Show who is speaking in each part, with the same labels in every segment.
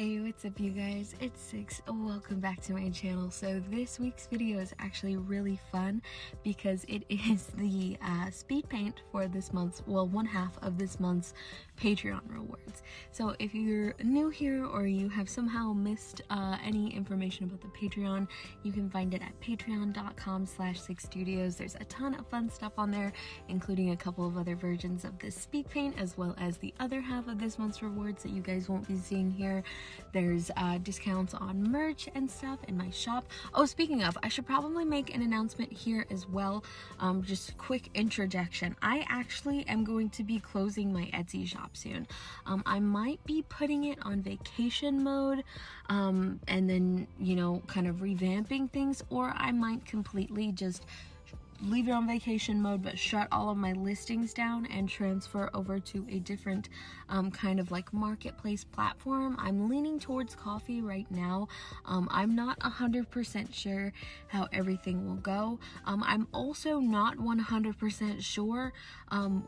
Speaker 1: Hey, what's up you guys? It's Six. Welcome back to my channel. So this week's video is actually really fun because it is the speed paint for this month's, well, one half of this month's Patreon rewards. So if you're new here or you have somehow missed any information about the Patreon, you can find it at patreon.com/six.studios. There's a ton of fun stuff on there, including a couple of other versions of this speed paint, as well as the other half of this month's rewards that you guys won't be seeing here. There's discounts on merch and stuff in my shop. Oh, speaking of, I should probably make an announcement here as well. Just a quick interjection. I actually am going to be closing my Etsy shop soon. I might be putting it on vacation mode and then, you know, kind of revamping things, or I might completely just leave it on vacation mode but shut all of my listings down and transfer over to a different kind of like marketplace platform. I'm leaning towards coffee right now. I'm not 100% sure how everything will go. I'm also not 100% sure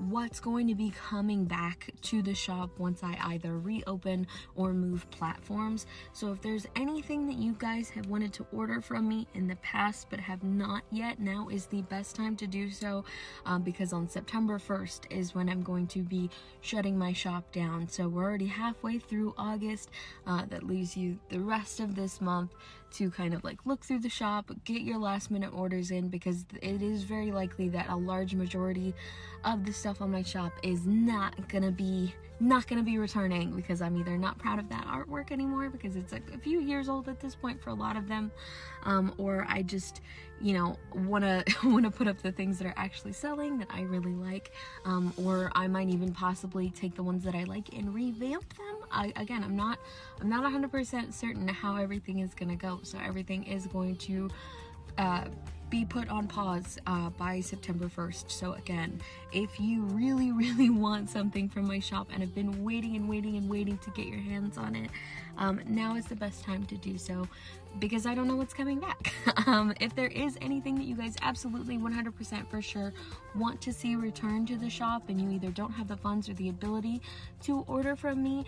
Speaker 1: what's going to be coming back to the shop once I either reopen or move platforms. So if there's anything that you guys have wanted to order from me in the past but have not yet, now is the best time to do so, because on September 1st is when I'm going to be shutting my shop down. So we're already halfway through August. That leaves you the rest of this month to kind of like look through the shop, get your last minute orders in, because it is very likely that a large majority of the stuff on my shop is not gonna be returning, because I'm either not proud of that artwork anymore because it's like a few years old at this point for a lot of them, or I just, you know, wanna put up the things that are actually selling that I really like, or I might even possibly take the ones that I like and revamp them. Again, I'm not 100% certain how everything is gonna go, so everything is going to be put on pause by September 1st. So again, if you really want something from my shop and have been waiting to get your hands on it, now is the best time to do so, because I don't know what's coming back. If there is anything that you guys absolutely 100% for sure want to see return to the shop and you either don't have the funds or the ability to order from me,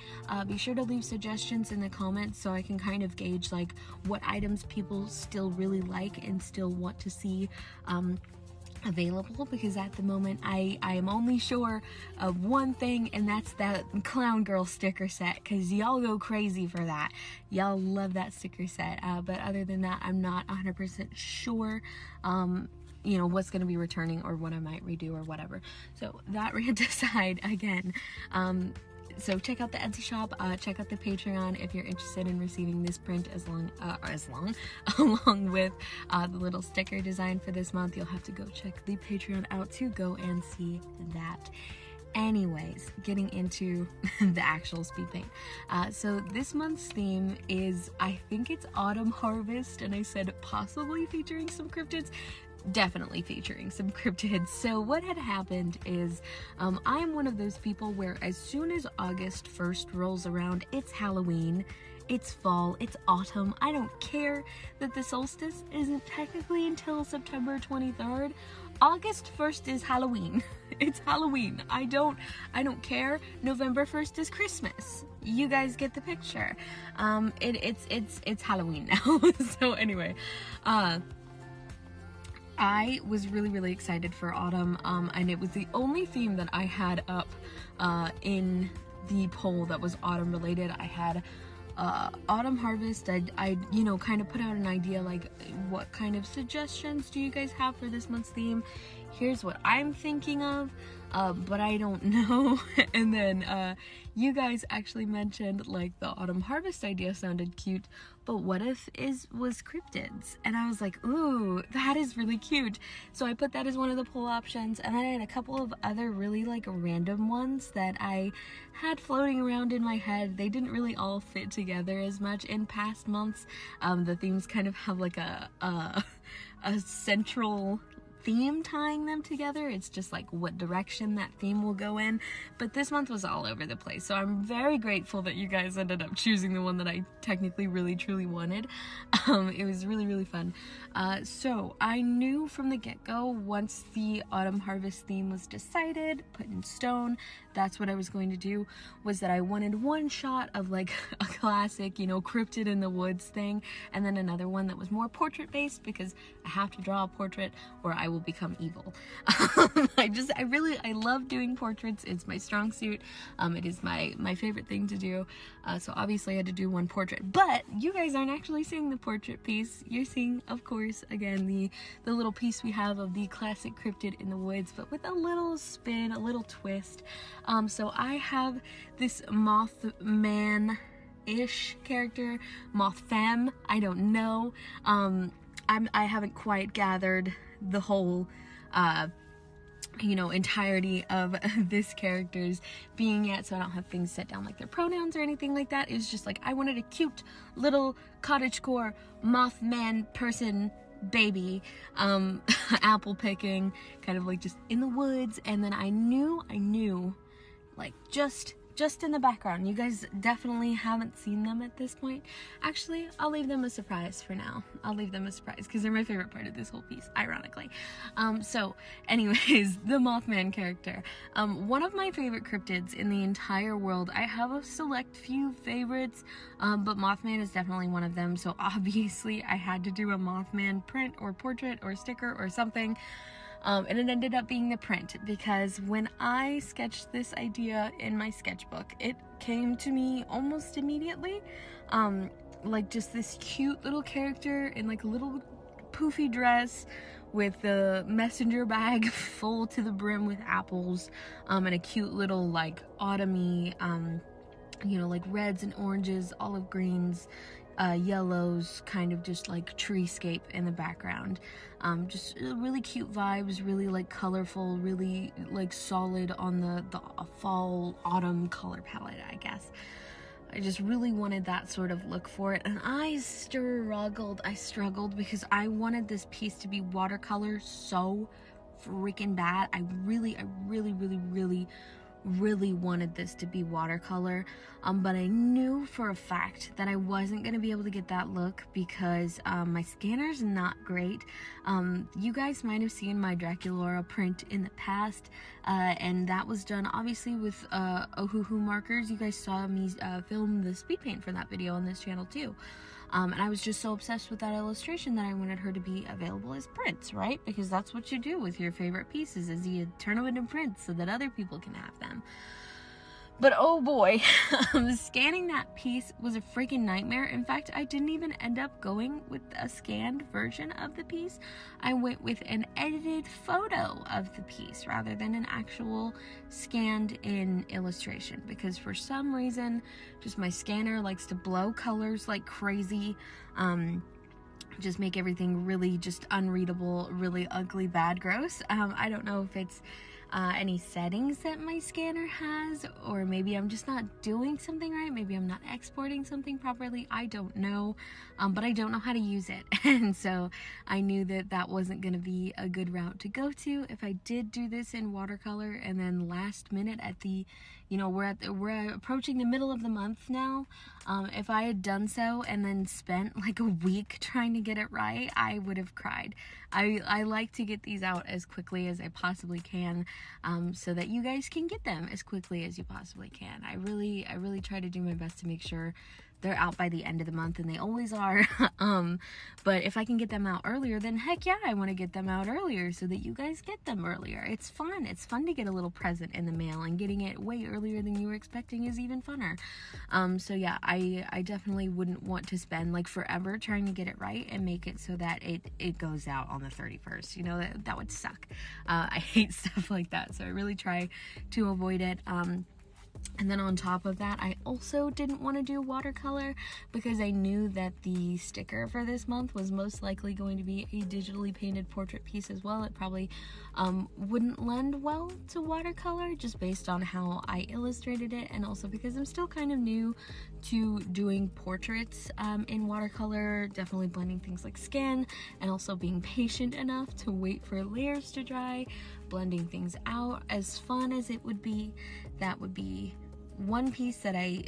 Speaker 1: be sure to leave suggestions in the comments so I can kind of gauge like what items people still really like and still want to see available, because at the moment I am only sure of one thing, and that's that clown girl sticker set, because y'all go crazy for that. Y'all love that sticker set, but other than that, I'm not 100% sure you know, what's going to be returning or what I might redo or whatever. So that rant aside, again, so check out the Etsy shop, check out the Patreon if you're interested in receiving this print along with the little sticker design for this month. You'll have to go check the Patreon out to go and see that. Anyways, getting into the actual speed paint. So this month's theme is, I think it's Autumn Harvest, and I said possibly featuring some cryptids. Definitely featuring some cryptids. So what had happened is I am one of those people where as soon as August 1st rolls around, it's Halloween, it's fall, it's autumn. I don't care that the solstice isn't technically until September 23rd. August 1st is Halloween. It's Halloween. I don't care. November 1st is Christmas. You guys get the picture. It's Halloween now. So anyway, I was really excited for autumn, and it was the only theme that I had up in the poll that was autumn related. I had Autumn Harvest. I you know, kind of put out an idea like, what kind of suggestions do you guys have for this month's theme? Here's what I'm thinking of, but I don't know. And then you guys actually mentioned like the Autumn Harvest idea sounded cute, but what if was cryptids? And I was like, ooh, that is really cute. So I put that as one of the poll options, and then I had a couple of other really like random ones that I had floating around in my head. They didn't really all fit together as much in past months. The themes kind of have like a central theme tying them together. It's just like what direction that theme will go in, but this month was all over the place, so I'm very grateful that you guys ended up choosing the one that I technically really truly wanted. It was really fun. So I knew from the get-go, once the Autumn Harvest theme was decided, put in stone, that's what I was going to do, was that I wanted one shot of like a classic, you know, cryptid in the woods thing, and then another one that was more portrait based, because I have to draw a portrait or I will become evil. I love doing portraits. It's my strong suit. It is my favorite thing to do. So obviously I had to do one portrait, but you guys aren't actually seeing the portrait piece. You're seeing, of course, again, the little piece we have of the classic cryptid in the woods, but with a little spin, a little twist. So I have this Mothman-ish character, Mothfem, I don't know. I haven't quite gathered the whole you know, entirety of this character's being yet, so I don't have things set down like their pronouns or anything like that. It's just like I wanted a cute little cottagecore Mothman person baby, apple picking, kind of like just in the woods. And then I knew like just in the background. You guys definitely haven't seen them at this point. Actually, I'll leave them a surprise for now. I'll leave them a surprise because they're my favorite part of this whole piece, ironically. So anyways, the Mothman character. One of my favorite cryptids in the entire world. I have a select few favorites, but Mothman is definitely one of them. So obviously I had to do a Mothman print or portrait or sticker or something. And it ended up being the print, because when I sketched this idea in my sketchbook, it came to me almost immediately, like just this cute little character in like a little poofy dress with a messenger bag full to the brim with apples, and a cute little like autumny, you know, like reds and oranges, olive greens, yellows, kind of just like treescape in the background. Just really cute vibes, really like colorful, really like solid on the fall autumn color palette, I guess. I just really wanted that sort of look for it, and I struggled because I wanted this piece to be watercolor so freaking bad. I really wanted this to be watercolor, but I knew for a fact that I wasn't going to be able to get that look because my scanner's not great. You guys might have seen my Draculaura print in the past, and that was done obviously with Ohuhu markers. You guys saw me film the speed paint for that video on this channel too. And I was just so obsessed with that illustration that I wanted her to be available as prints, right? Because that's what you do with your favorite pieces, is you turn them into prints so that other people can have them. But oh boy, scanning that piece was a freaking nightmare. In fact, I didn't even end up going with a scanned version of the piece. I went with an edited photo of the piece rather than an actual scanned in illustration, because for some reason, just my scanner likes to blow colors like crazy. Just make everything really just unreadable, really ugly, bad, gross. I don't know if it's any settings that my scanner has, or maybe I'm just not doing something right, maybe I'm not exporting something properly, I don't know, but I don't know how to use it. And so I knew that that wasn't going to be a good route to go to if I did do this in watercolor. And then last minute at the, you know, we're approaching the middle of the month now. If I had done so and then spent like a week trying to get it right, I would have cried. I like to get these out as quickly as I possibly can, so that you guys can get them as quickly as you possibly can. I really try to do my best to make sure they're out by the end of the month, and they always are. But if I can get them out earlier, then heck yeah, I want to get them out earlier so that you guys get them earlier. It's fun. It's fun to get a little present in the mail, and getting it way earlier than you were expecting is even funner. So yeah, I definitely wouldn't want to spend like forever trying to get it right and make it so that it goes out on the 31st. You know, that would suck. I hate stuff like that, so I really try to avoid it. And then on top of that, I also didn't want to do watercolor because I knew that the sticker for this month was most likely going to be a digitally painted portrait piece as well. It probably wouldn't lend well to watercolor just based on how I illustrated it, and also because I'm still kind of new to doing portraits in watercolor, definitely blending things like skin, and also being patient enough to wait for layers to dry, blending things out. As fun as it would be, that would be one piece that I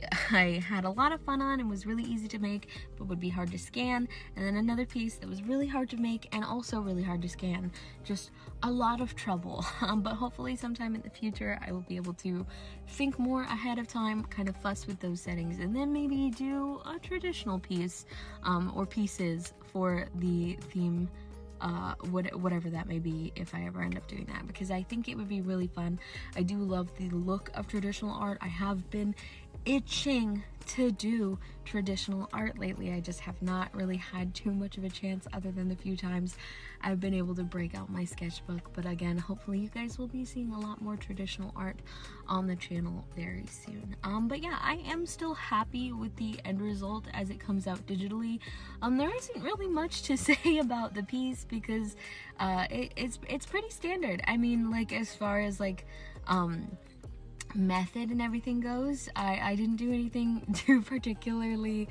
Speaker 1: had a lot of fun on and was really easy to make but would be hard to scan, and then another piece that was really hard to make and also really hard to scan. Just a lot of trouble. But hopefully sometime in the future I will be able to think more ahead of time, kind of fuss with those settings, and then maybe do a traditional piece or pieces for the theme, whatever that may be, if I ever end up doing that, because I think it would be really fun. I do love the look of traditional art. I have been itching to do traditional art lately. I just have not really had too much of a chance, other than the few times I've been able to break out my sketchbook. But again, hopefully you guys will be seeing a lot more traditional art on the channel very soon. But yeah, I am still happy with the end result as it comes out digitally. There isn't really much to say about the piece because it's pretty standard. I mean, like, as far as like method and everything goes, I didn't do anything too particularly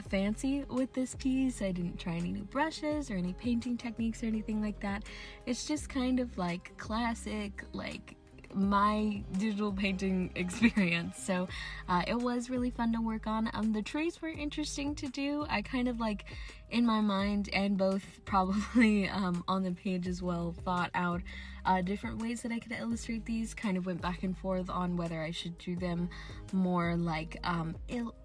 Speaker 1: fancy with this piece. I didn't try any new brushes or any painting techniques or anything like that. It's just kind of like classic, like, my digital painting experience. So it was really fun to work on. The trees were interesting to do. I kind of, like, in my mind, and both probably on the page as well, thought out different ways that I could illustrate these. Kind of went back and forth on whether I should do them more like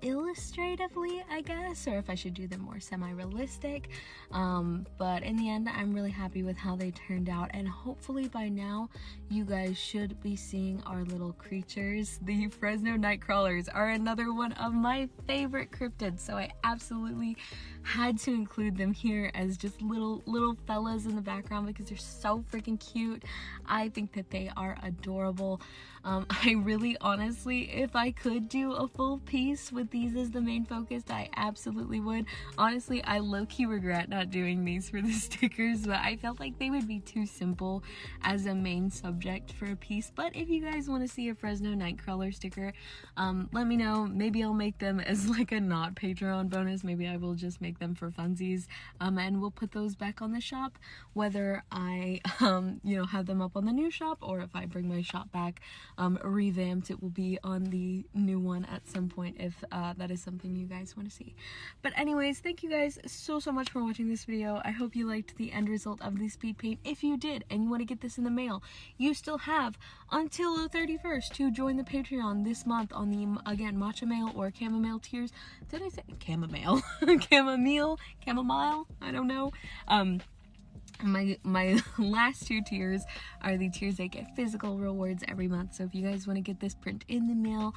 Speaker 1: illustratively, I guess, or if I should do them more semi-realistic. But in the end, I'm really happy with how they turned out, and hopefully by now you guys should be seeing our little creatures. The Fresno Nightcrawlers are another one of my favorite cryptids, so I absolutely had to include them here as just little fellas in the background because they're so freaking cute. I think that they are adorable. I really, honestly, if I could do a full piece with these as the main focus, I absolutely would. Honestly, I low-key regret not doing these for the stickers, but I felt like they would be too simple as a main subject for a piece. But if you guys want to see a Fresno Nightcrawler sticker, let me know. Maybe I'll make them as like a not Patreon bonus. Maybe I will just make them for funsies, and we'll put those back on the shop, whether I you know, have them up on the new shop, or if I bring my shop back revamped, it will be on the new one at some point, if that is something you guys want to see. But anyways, thank you guys so much for watching this video. I hope you liked the end result of the speed paint. If you did and you want to get this in the mail, you still have until the 31st to join the Patreon this month on the, again, matcha mail or chamomile tiers. Did I say chamomile? Chamomile? I don't know. My last two tiers are the tiers that get physical rewards every month. So if you guys want to get this print in the mail,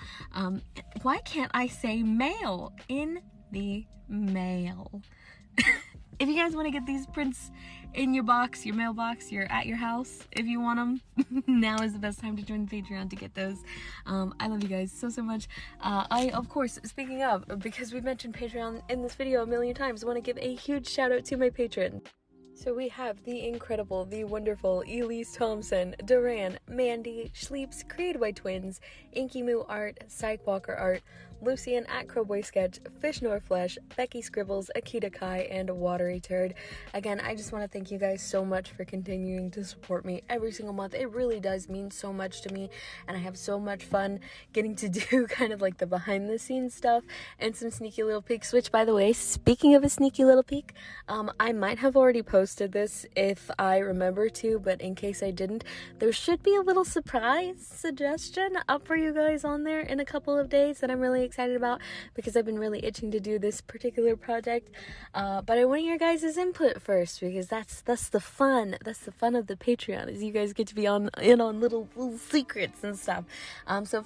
Speaker 1: why can't I say mail? In the mail. If you guys want to get these prints in your box, your mailbox, you're at your house, if you want them, now is the best time to join the Patreon to get those. I love you guys so much. I, of course, speaking of, because we've mentioned Patreon in this video a million times, want to give a huge shout out to my patron. So we have the incredible, the wonderful Elise Thompson, Duran, Mandy, Schleeps, Created by Twins, Inky Moo Art, Psych Walker Art, Lucian at Crowboy Sketch, Fish Nor Flesh, Becky Scribbles, Akita Kai, and Watery Turd. Again, I just want to thank you guys so much for continuing to support me every single month. It really does mean so much to me, and I have so much fun getting to do kind of like the behind the scenes stuff and some sneaky little peeks, which, by the way, speaking of a sneaky little peek, I might have already posted this if I remember to, but in case I didn't, there should be a little surprise suggestion up for you guys on there in a couple of days that I'm really excited about, because I've been really itching to do this particular project, but I want your guys' input first, because that's the fun of the Patreon, is you guys get to be in on little secrets and stuff. So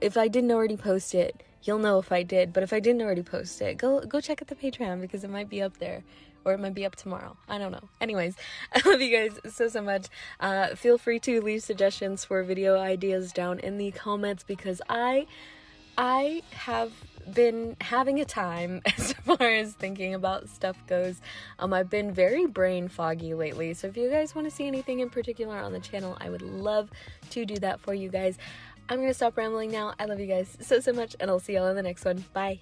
Speaker 1: if I didn't already post it, you'll know if I did, but if I didn't already post it, go check out the Patreon, because it might be up there, or it might be up tomorrow. I don't know. Anyways, I love you guys so much. Feel free to leave suggestions for video ideas down in the comments, because I have been having a time as far as thinking about stuff goes. I've been very brain foggy lately, so if you guys want to see anything in particular on the channel, I would love to do that for you guys. I'm gonna stop rambling now. I love you guys so much, and I'll see y'all in the next one. Bye.